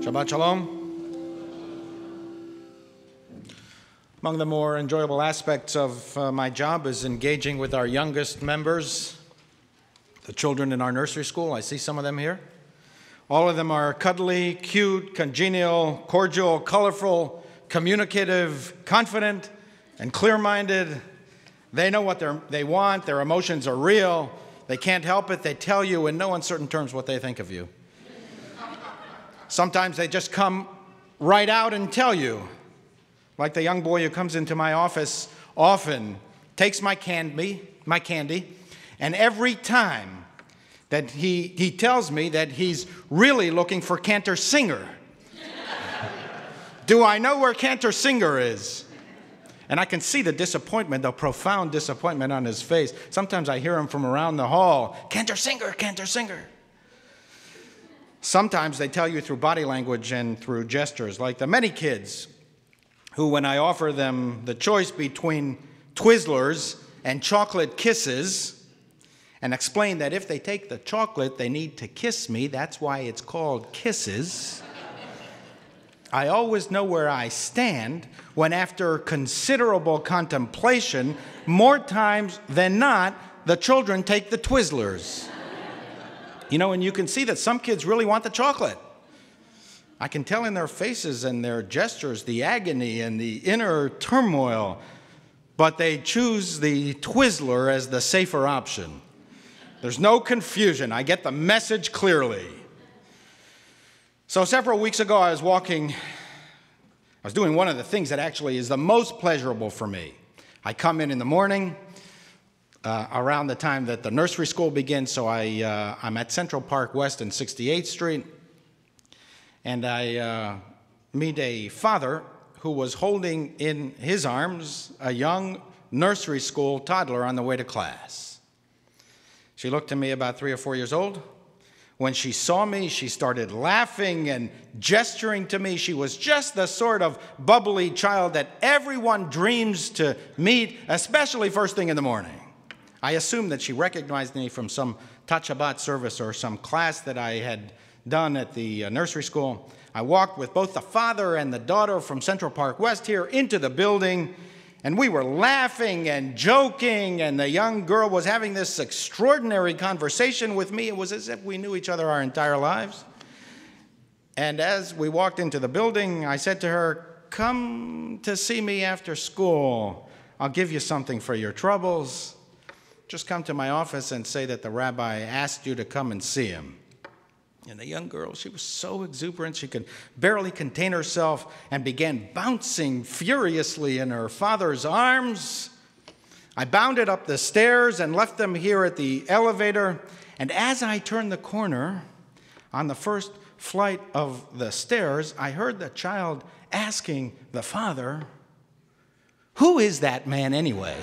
Shabbat Shalom. Among the more enjoyable aspects of my job is engaging with our youngest members, the children in our nursery school. I see some of them here. All of them are cuddly, cute, congenial, cordial, colorful, communicative, confident, and clear-minded. They know what they want. Their emotions are real. They can't help it. They tell you in no uncertain terms what they think of you. Sometimes they just come right out and tell you. Like the young boy who comes into my office often, takes my candy, and every time that he tells me that he's really looking for Cantor Singer. Do I know where Cantor Singer is? And I can see the disappointment, the profound disappointment on his face. Sometimes I hear him from around the hall, Cantor Singer, Cantor Singer. Sometimes they tell you through body language and through gestures, like the many kids who, when I offer them the choice between Twizzlers and chocolate kisses, and explain that if they take the chocolate, they need to kiss me, that's why it's called kisses. I always know where I stand when, after considerable contemplation, more times than not, the children take the Twizzlers. You know, and you can see that some kids really want the chocolate. I can tell in their faces and their gestures the agony and the inner turmoil, but they choose the Twizzler as the safer option. There's no confusion. I get the message clearly. So several weeks ago, I was doing one of the things that actually is the most pleasurable for me. I come in the morning, around the time that the nursery school begins, so I'm at Central Park West and 68th Street, and I meet a father who was holding in his arms a young nursery school toddler on the way to class. She looked to me about 3 or 4 years old. When she saw me, she started laughing and gesturing to me. She was just the sort of bubbly child that everyone dreams to meet, especially first thing in the morning. I assumed that she recognized me from some Tat Shabbat service or some class that I had done at the nursery school. I walked with both the father and the daughter from Central Park West here into the building, and we were laughing and joking, and the young girl was having this extraordinary conversation with me. It was as if we knew each other our entire lives. And as we walked into the building, I said to her, "Come to see me after school. I'll give you something for your troubles. Just come to my office and say that the rabbi asked you to come and see him." And the young girl, she was so exuberant, she could barely contain herself and began bouncing furiously in her father's arms. I bounded up the stairs and left them here at the elevator. And as I turned the corner on the first flight of the stairs, I heard the child asking the father, "Who is that man anyway?"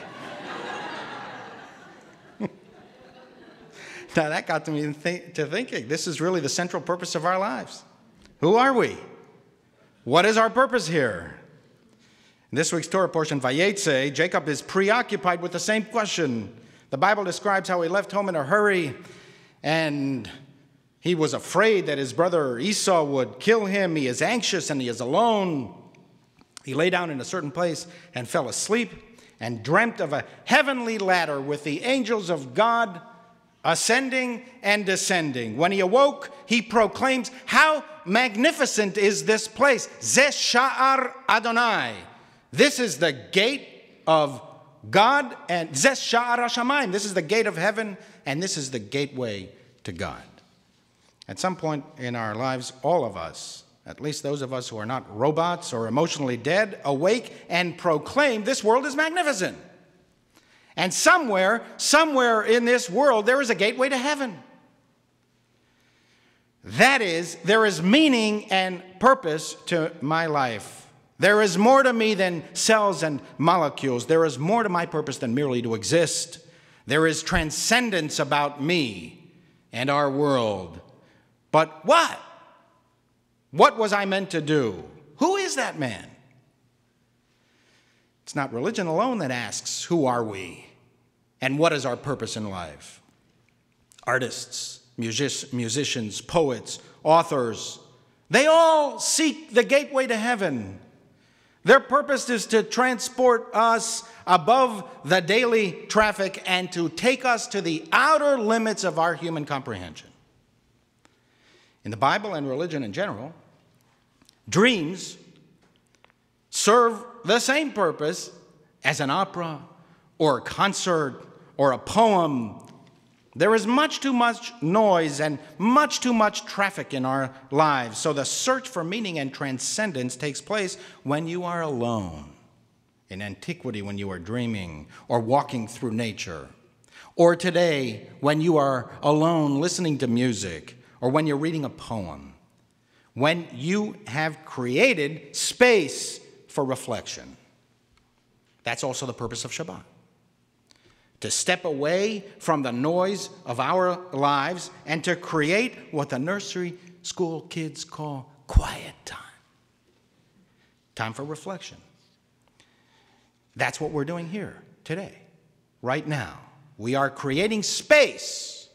Now, that got me to thinking, this is really the central purpose of our lives. Who are we? What is our purpose here? In this week's Torah portion, Vayetze, Jacob is preoccupied with the same question. The Bible describes how he left home in a hurry, and he was afraid that his brother Esau would kill him. He is anxious and he is alone. He lay down in a certain place and fell asleep and dreamt of a heavenly ladder with the angels of God ascending and descending. When he awoke, he proclaims, "How magnificent is this place! Zeh Sha'ar Adonai." This is the gate of God, and Zeh Sha'ar HaShamayim. This is the gate of heaven, and this is the gateway to God. At some point in our lives, all of us, at least those of us who are not robots or emotionally dead, awake and proclaim, "This world is magnificent." And somewhere in this world, there is a gateway to heaven. That is, there is meaning and purpose to my life. There is more to me than cells and molecules. There is more to my purpose than merely to exist. There is transcendence about me and our world. But what? What was I meant to do? Who is that man? It's not religion alone that asks, who are we? And what is our purpose in life? Artists, musicians, poets, authors, They all seek the gateway to heaven. Their purpose is to transport us above the daily traffic and to take us to the outer limits of our human comprehension. In the Bible and religion in general, dreams serve the same purpose as an opera or a concert or a poem. There is much too much noise and much too much traffic in our lives. So the search for meaning and transcendence takes place when you are alone. In antiquity, when you are dreaming or walking through nature. Or today, when you are alone listening to music or when you're reading a poem. When you have created space for reflection. That's also the purpose of Shabbat. To step away from the noise of our lives and to create what the nursery school kids call quiet time. Time for reflection. That's what we're doing here today, right now. We are creating space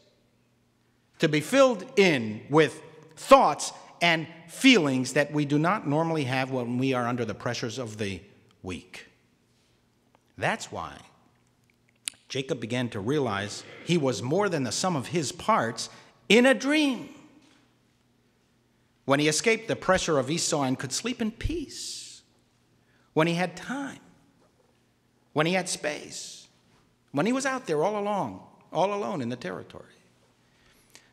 to be filled in with thoughts and feelings that we do not normally have when we are under the pressures of the week. That's why Jacob began to realize he was more than the sum of his parts in a dream. When he escaped the pressure of Esau and could sleep in peace. When he had time. When he had space. When he was out there all alone in the territory.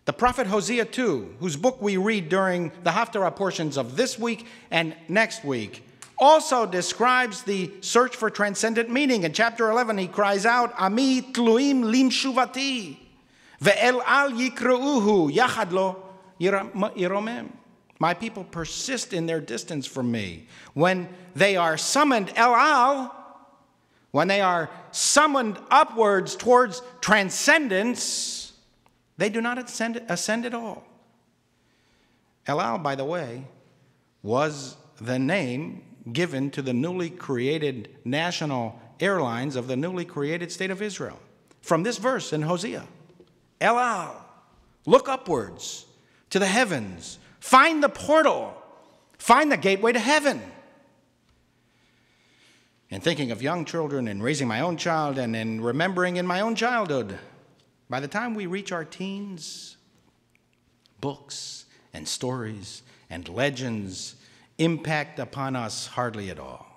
The prophet Hosea too, whose book we read during the Haftarah portions of this week and next week, also describes the search for transcendent meaning. In chapter 11, he cries out, Ami tluim lim shuvati, ve'el al yikreuhu, yachad lo yiromem. My people persist in their distance from me. When they are summoned El Al, when they are summoned upwards towards transcendence, they do not ascend at all. El Al, by the way, was the name given to the newly created national airlines of the newly created state of Israel. From this verse in Hosea, El Al, look upwards to the heavens, find the portal, find the gateway to heaven. In thinking of young children and raising my own child and in remembering in my own childhood, by the time we reach our teens, books and stories and legends impact upon us hardly at all.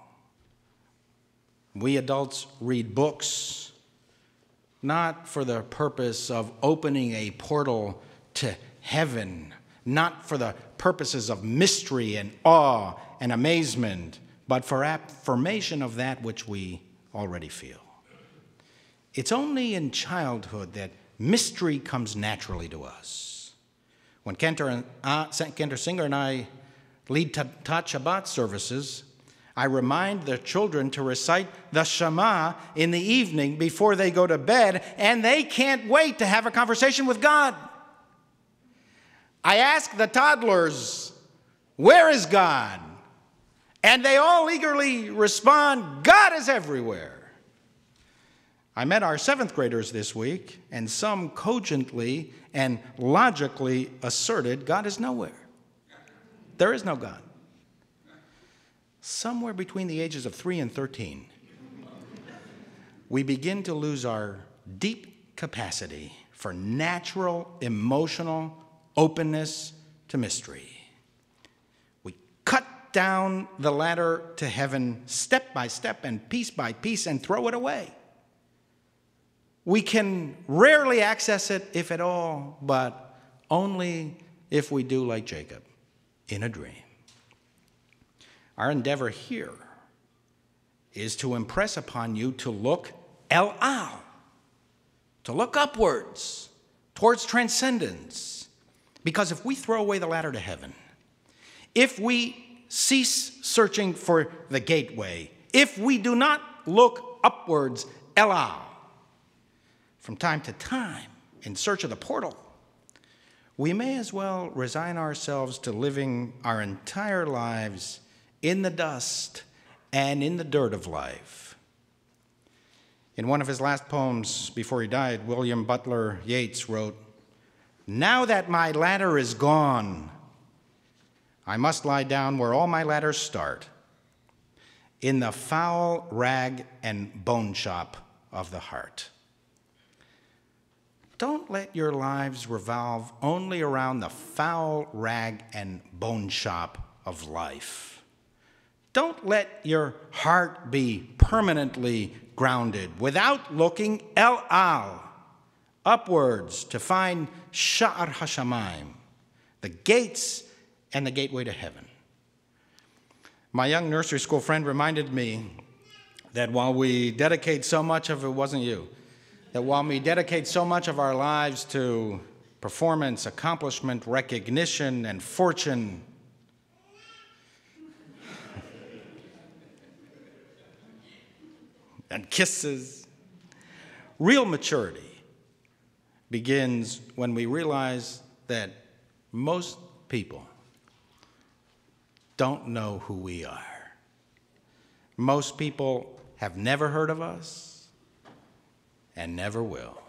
We adults read books not for the purpose of opening a portal to heaven, not for the purposes of mystery and awe and amazement, but for affirmation of that which we already feel. It's only in childhood that mystery comes naturally to us. When Kenter Singer and I lead Tat Shabbat services, I remind the children to recite the Shema in the evening before they go to bed, and they can't wait to have a conversation with God. I ask the toddlers, where is God? And they all eagerly respond, God is everywhere. I met our 7th graders this week, and some cogently and logically asserted God is nowhere. There is no God. Somewhere between the ages of 3 and 13, we begin to lose our deep capacity for natural, emotional openness to mystery. We cut down the ladder to heaven step by step and piece by piece and throw it away. We can rarely access it, if at all, but only if we do like Jacob, in a dream. Our endeavor here is to impress upon you to look El Al, to look upwards, towards transcendence. Because if we throw away the ladder to heaven, if we cease searching for the gateway, if we do not look upwards, El Al, from time to time in search of the portal, we may as well resign ourselves to living our entire lives in the dust and in the dirt of life. In one of his last poems before he died, William Butler Yeats wrote, "Now that my ladder is gone, I must lie down where all my ladders start, in the foul rag and bone shop of the heart. Don't let your lives revolve only around the foul rag and bone shop of life. Don't let your heart be permanently grounded without looking El Al, upwards to find Sha'ar Hashamayim, the gates and the gateway to heaven. My young nursery school friend reminded me that while we dedicate so much of it, wasn't you, that while we dedicate so much of our lives to performance, accomplishment, recognition, and fortune, and kisses, real maturity begins when we realize that most people don't know who we are. Most people have never heard of us and never will.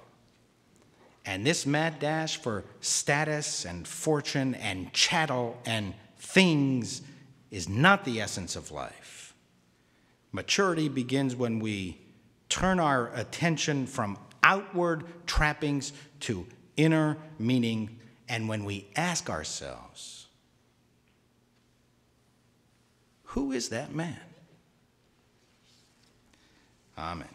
And this mad dash for status and fortune and chattel and things is not the essence of life. Maturity begins when we turn our attention from outward trappings to inner meaning, and when we ask ourselves, who is that man? Amen.